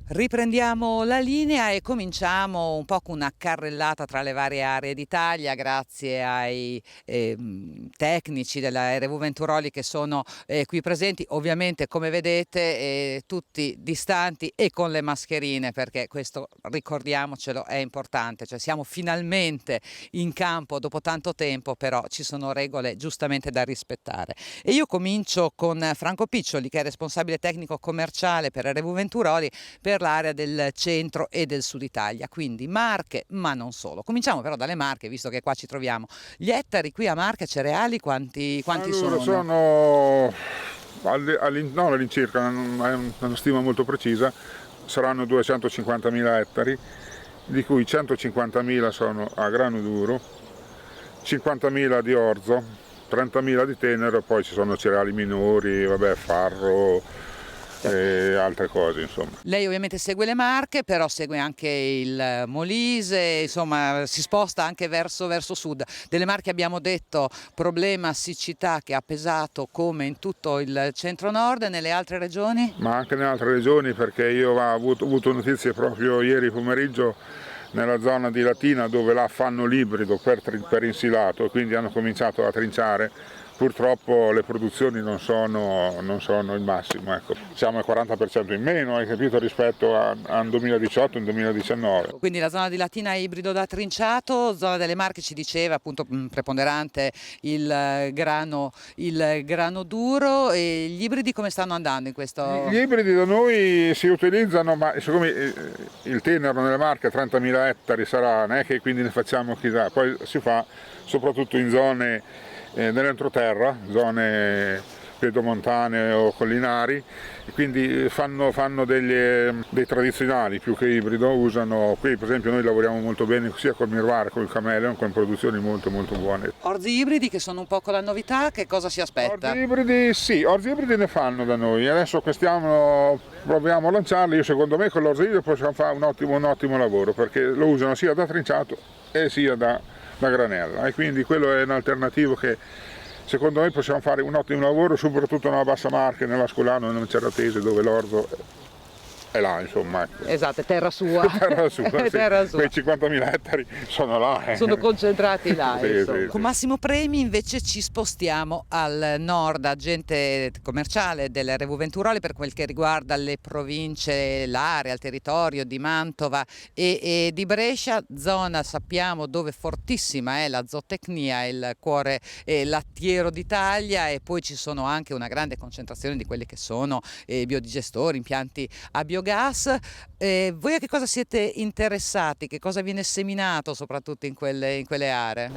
Riprendiamo la linea e cominciamo un po' con una carrellata tra le varie aree d'Italia grazie ai tecnici della RW Venturoli che sono qui presenti, ovviamente come vedete tutti distanti e con le mascherine, perché questo, ricordiamocelo, è importante, cioè siamo finalmente in campo dopo tanto tempo, però ci sono regole giustamente da rispettare. E io comincio con Franco Piccioli, che è responsabile tecnico commerciale per RW Venturoli per l'area del centro e del sud Italia, quindi Marche, ma non solo. Cominciamo però dalle Marche, visto che qua ci troviamo. Gli ettari qui a Marche cereali quanti Allora, sono? no, all'incirca, non è una stima molto precisa, saranno 250.000 ettari, di cui 150.000 sono a grano duro, 50.000 di orzo, 30.000 di tenero, e poi ci sono cereali minori, vabbè, farro e altre cose, insomma. Lei ovviamente segue le Marche, però segue anche il Molise, insomma si sposta anche verso sud. Delle Marche abbiamo detto problema siccità che ha pesato come in tutto il centro-nord, e nelle altre regioni? Ma anche nelle altre regioni, perché io ho avuto notizie proprio ieri pomeriggio nella zona di Latina, dove là fanno l'ibrido per insilato e quindi hanno cominciato a trinciare. Purtroppo le produzioni non sono il massimo, ecco. Siamo al 40% in meno, hai capito, rispetto al 2018 e 2019. Quindi la zona di Latina è ibrido da trinciato, zona delle Marche ci diceva appunto preponderante il grano duro, e gli ibridi come stanno andando in questo? Gli ibridi da noi si utilizzano, ma siccome il tenero nelle Marche 30.000 ettari sarà, non è che quindi ne facciamo chissà, poi si fa soprattutto in zone nell'entroterra, zone pedomontane o collinari, e quindi fanno dei tradizionali più che ibrido, usano, qui per esempio noi lavoriamo molto bene sia col Mirvar che col Chameleon, con produzioni molto buone. Orzi ibridi che sono un po' con la novità, che cosa si aspetta? Orzi ibridi, sì, orzi ibridi ne fanno da noi, adesso quest'anno proviamo a lanciarli. Io secondo me con l'orzo ibrido possiamo fare un ottimo lavoro, perché lo usano sia da trinciato e sia da granella, e quindi quello è un alternativo che secondo me possiamo fare un ottimo lavoro, soprattutto nella Bassa Marche, nell'Ascolano e nel Ceratese, dove l'orzo è là, insomma. Ecco. Esatto, è terra sua. Terra sua, sì. Terra sua. Quei 50.000 ettari sono là. Sono concentrati là. Sì, Sì. Con Massimo Premi invece ci spostiamo al nord, agente commerciale dell'RW Venturoli per quel che riguarda le province, l'area, il territorio di Mantova e di Brescia, zona sappiamo dove fortissima è la zootecnia, il cuore lattiero d'Italia, e poi ci sono anche una grande concentrazione di quelli che sono biodigestori, impianti a biogas. Voi a che cosa siete interessati? Che cosa viene seminato soprattutto in quelle aree?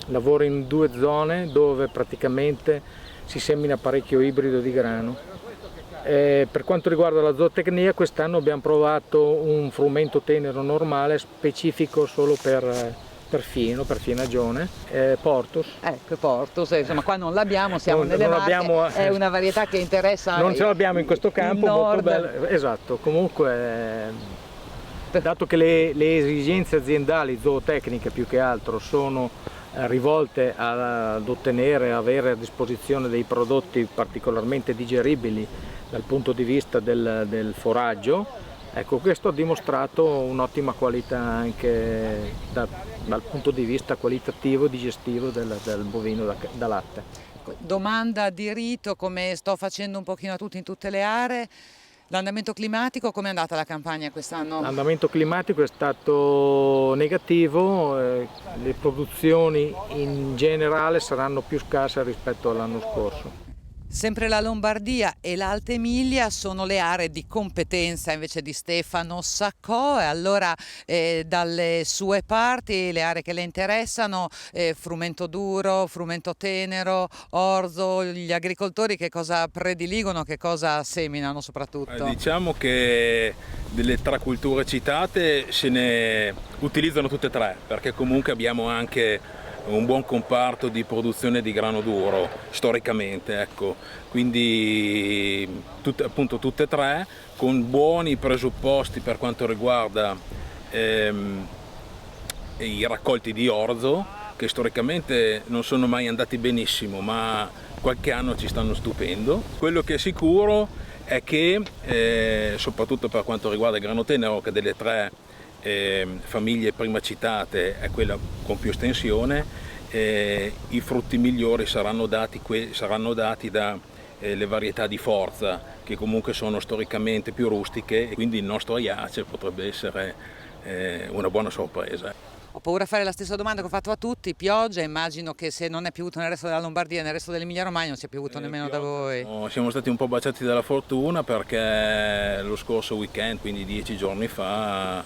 Lavoro in due zone dove praticamente si semina parecchio ibrido di grano. Per quanto riguarda la zootecnia, quest'anno abbiamo provato un frumento tenero normale specifico solo per fienagione, Portus. Ecco, Portus, insomma qua non l'abbiamo, siamo nelle Marche, è una varietà che interessa. Non ce l'abbiamo in questo campo, molto bello. Esatto, comunque dato che le esigenze aziendali zootecniche più che altro sono rivolte ad ottenere, avere a disposizione dei prodotti particolarmente digeribili dal punto di vista del foraggio, ecco, questo ha dimostrato un'ottima qualità anche dal punto di vista qualitativo e digestivo del bovino da latte. Domanda di rito, come sto facendo un pochino a tutti in tutte le aree, l'andamento climatico, come è andata la campagna quest'anno? L'andamento climatico è stato negativo, le produzioni in generale saranno più scarse rispetto all'anno scorso. Sempre la Lombardia e l'Alta Emilia sono le aree di competenza invece di Stefano Saccò, e allora dalle sue parti le aree che le interessano, frumento duro, frumento tenero, orzo, gli agricoltori che cosa prediligono, che cosa seminano soprattutto? Diciamo che delle tre culture citate se ne utilizzano tutte e tre, perché comunque abbiamo anche un buon comparto di produzione di grano duro storicamente, ecco. Quindi appunto tutte e tre con buoni presupposti per quanto riguarda i raccolti di orzo, che storicamente non sono mai andati benissimo, ma qualche anno ci stanno stupendo. Quello che è sicuro è che soprattutto per quanto riguarda il grano tenero, che delle tre famiglie prima citate è quella con più estensione, i frutti migliori saranno dati dalle varietà di forza, che comunque sono storicamente più rustiche, e quindi il nostro Aiace potrebbe essere una buona sorpresa. Ho paura di fare la stessa domanda che ho fatto a tutti: pioggia, immagino che se non è piovuto nel resto della Lombardia e nel resto dell'Emilia Romagna non sia piovuto nemmeno da voi. No, siamo stati un po' baciati dalla fortuna, perché lo scorso weekend, quindi 10 giorni fa,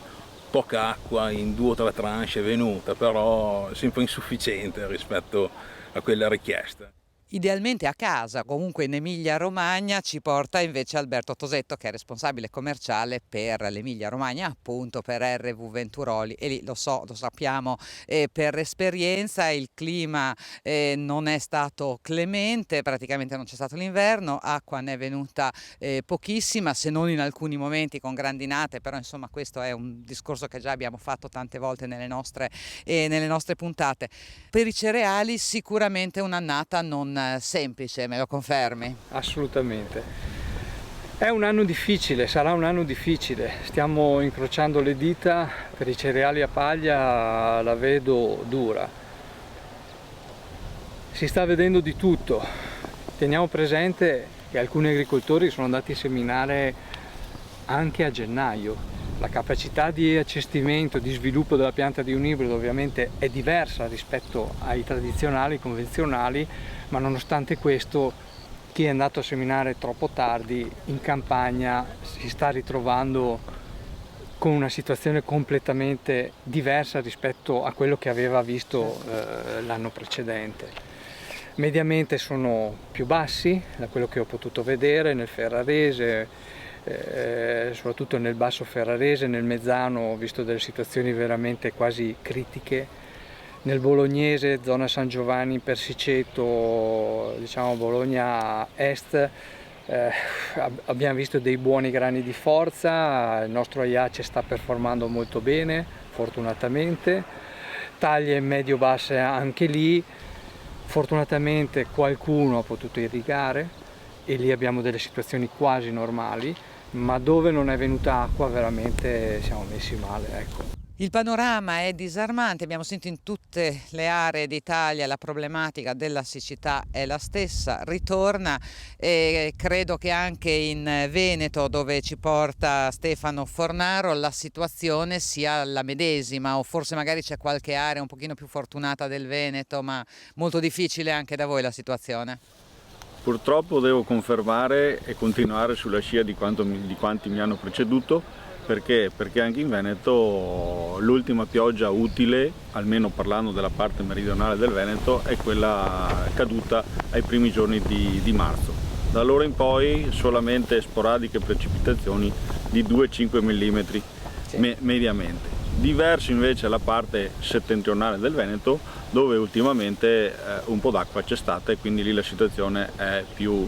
poca acqua in 2 o 3 tranche è venuta, però sempre insufficiente rispetto a quella richiesta. Idealmente a casa, comunque in Emilia Romagna, ci porta invece Alberto Tosetto, che è responsabile commerciale per l'Emilia Romagna, appunto per RV Venturoli, e lì lo sappiamo per esperienza, il clima non è stato clemente, praticamente non c'è stato l'inverno, acqua ne è venuta pochissima, se non in alcuni momenti con grandinate, però insomma questo è un discorso che già abbiamo fatto tante volte nelle nostre puntate. Per i cereali sicuramente un'annata non semplice, me lo confermi? Assolutamente. È un anno difficile, sarà un anno difficile. Stiamo incrociando le dita, per i cereali a paglia la vedo dura. Si sta vedendo di tutto. Teniamo presente che alcuni agricoltori sono andati a seminare anche a gennaio. La capacità di accestimento, di sviluppo della pianta di un ibrido ovviamente è diversa rispetto ai tradizionali, convenzionali, ma nonostante questo chi è andato a seminare troppo tardi in campagna si sta ritrovando con una situazione completamente diversa rispetto a quello che aveva visto l'anno precedente. Mediamente sono più bassi, da quello che ho potuto vedere nel Ferrarese, soprattutto nel basso Ferrarese, nel Mezzano ho visto delle situazioni veramente quasi critiche. Nel Bolognese, zona San Giovanni, Persiceto, diciamo Bologna Est, abbiamo visto dei buoni grani di forza, il nostro Aiace sta performando molto bene, fortunatamente. Taglie medio-basse anche lì, fortunatamente qualcuno ha potuto irrigare e lì abbiamo delle situazioni quasi normali, ma dove non è venuta acqua veramente siamo messi male, ecco. Il panorama è disarmante, abbiamo sentito in tutte le aree d'Italia la problematica della siccità è la stessa, ritorna, e credo che anche in Veneto, dove ci porta Stefano Fornaro, la situazione sia la medesima, o forse magari c'è qualche area un pochino più fortunata del Veneto, ma molto difficile anche da voi la situazione. Purtroppo devo confermare e continuare sulla scia di quanti mi hanno preceduto. Perché? Perché anche in Veneto l'ultima pioggia utile, almeno parlando della parte meridionale del Veneto, è quella caduta ai primi giorni di marzo. Da allora in poi solamente sporadiche precipitazioni di 2-5 mm mediamente. Diverso invece la parte settentrionale del Veneto, dove ultimamente un po' d'acqua c'è stata e quindi lì la situazione è più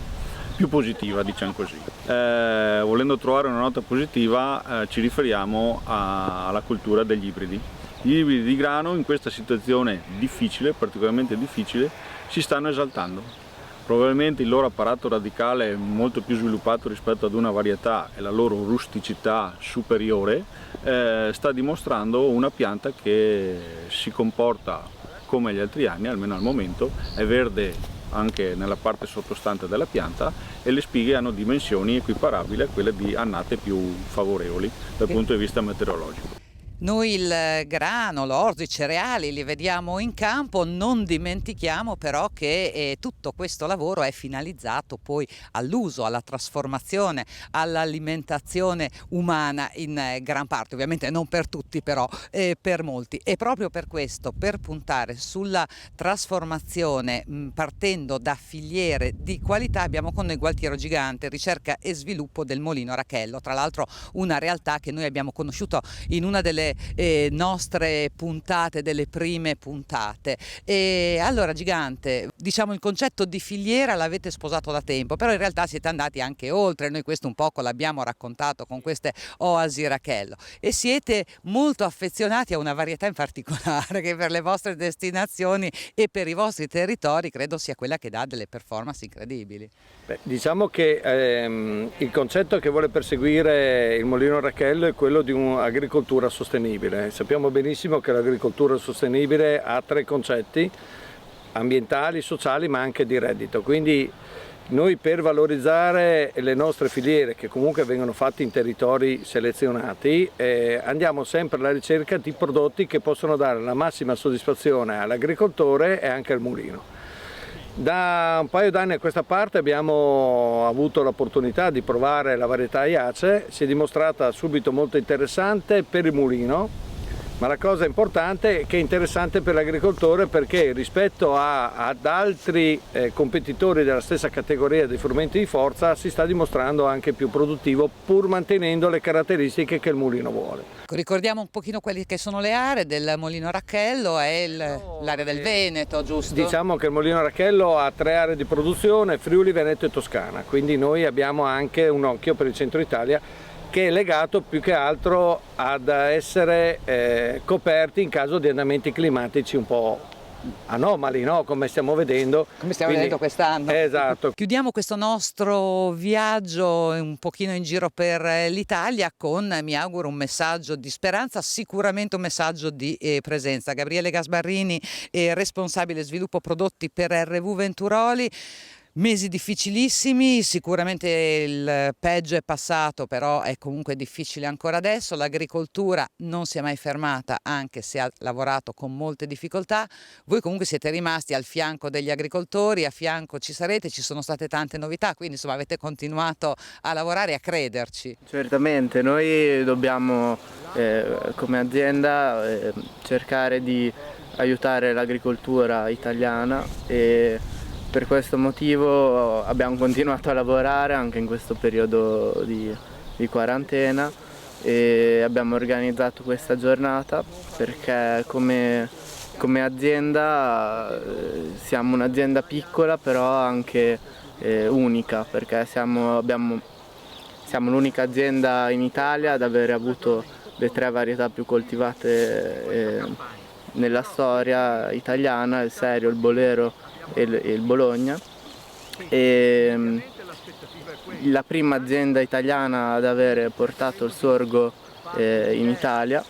positiva, diciamo così. Volendo trovare una nota positiva ci riferiamo alla cultura degli ibridi. Gli ibridi di grano in questa situazione difficile, particolarmente difficile, si stanno esaltando. Probabilmente il loro apparato radicale è molto più sviluppato rispetto ad una varietà e la loro rusticità superiore sta dimostrando una pianta che si comporta come gli altri anni, almeno al momento, è verde anche nella parte sottostante della pianta e le spighe hanno dimensioni equiparabili a quelle di annate più favorevoli dal punto di vista meteorologico. Noi il grano, l'orzo, i cereali li vediamo in campo, non dimentichiamo però che tutto questo lavoro è finalizzato poi all'uso, alla trasformazione, all'alimentazione umana in gran parte, ovviamente non per tutti però per molti, e proprio per questo, per puntare sulla trasformazione partendo da filiere di qualità, abbiamo con noi Gualtiero Gigante, ricerca e sviluppo del Molino Rachello, tra l'altro una realtà che noi abbiamo conosciuto in una delle delle nostre puntate, delle prime puntate. E allora Gigante, diciamo il concetto di filiera l'avete sposato da tempo, però in realtà siete andati anche oltre, noi questo un poco l'abbiamo raccontato con queste oasi Rachello, e siete molto affezionati a una varietà in particolare che per le vostre destinazioni e per i vostri territori credo sia quella che dà delle performance incredibili. Beh, diciamo che il concetto che vuole perseguire il Molino Rachello è quello di un'agricoltura sostenibile. Sappiamo benissimo che l'agricoltura sostenibile ha 3 concetti: ambientali, sociali, ma anche di reddito. Quindi noi, per valorizzare le nostre filiere, che comunque vengono fatte in territori selezionati, andiamo sempre alla ricerca di prodotti che possono dare la massima soddisfazione all'agricoltore e anche al mulino. Da un paio d'anni a questa parte abbiamo avuto l'opportunità di provare la varietà Iace, si è dimostrata subito molto interessante per il mulino, ma la cosa importante è che è interessante per l'agricoltore, perché rispetto ad altri competitori della stessa categoria dei frumenti di forza si sta dimostrando anche più produttivo, pur mantenendo le caratteristiche che il mulino vuole. Ricordiamo un pochino quelle che sono le aree del Molino Rachello, è l'area del Veneto, giusto? Diciamo che il Molino Rachello ha 3 aree di produzione: Friuli, Veneto e Toscana, quindi noi abbiamo anche un occhio per il centro Italia, che è legato più che altro ad essere coperti in caso di andamenti climatici un po' anomali, no? Come stiamo vedendo. Come stiamo vedendo quest'anno. Esatto. Chiudiamo questo nostro viaggio un pochino in giro per l'Italia con, mi auguro, un messaggio di speranza, sicuramente un messaggio di presenza. Gabriele Gasbarrini, responsabile sviluppo prodotti per RV Venturoli. Mesi difficilissimi, sicuramente il peggio è passato, però è comunque difficile ancora adesso. L'agricoltura non si è mai fermata, anche se ha lavorato con molte difficoltà. Voi comunque siete rimasti al fianco degli agricoltori, a fianco ci sarete, ci sono state tante novità, quindi insomma avete continuato a lavorare e a crederci. Certamente, noi dobbiamo come azienda cercare di aiutare l'agricoltura italiana, e per questo motivo abbiamo continuato a lavorare anche in questo periodo di quarantena, e abbiamo organizzato questa giornata perché come azienda siamo un'azienda piccola, però anche unica, perché siamo l'unica azienda in Italia ad aver avuto le 3 varietà più coltivate nella storia italiana: il Serio, il Bolero e il Bologna, e la prima azienda italiana ad aver portato il sorgo in Italia,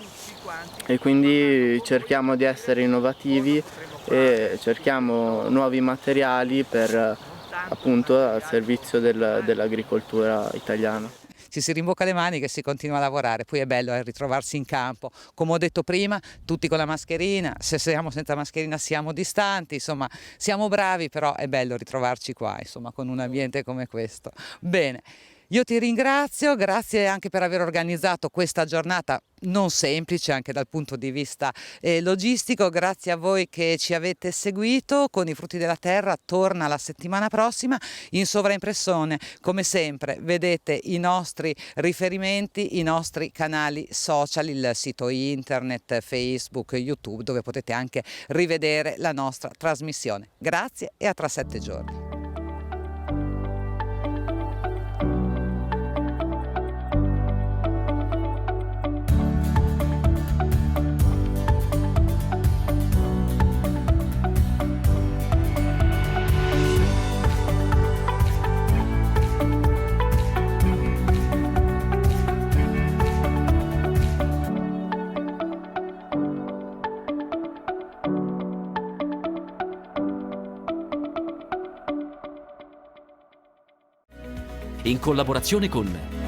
e quindi cerchiamo di essere innovativi e cerchiamo nuovi materiali per, appunto, al servizio dell'agricoltura italiana. Si rimbocca le maniche e si continua a lavorare, poi è bello ritrovarsi in campo, come ho detto prima, tutti con la mascherina, se siamo senza mascherina siamo distanti, insomma siamo bravi, però è bello ritrovarci qua, insomma, con un ambiente come questo. Bene. Io ti ringrazio, grazie anche per aver organizzato questa giornata non semplice anche dal punto di vista logistico. Grazie a voi che ci avete seguito. Con i frutti della terra torna la settimana prossima in sovraimpressione. Come sempre vedete i nostri riferimenti, i nostri canali social, il sito internet, Facebook, YouTube, dove potete anche rivedere la nostra trasmissione. Grazie e a tra 7 giorni. In collaborazione con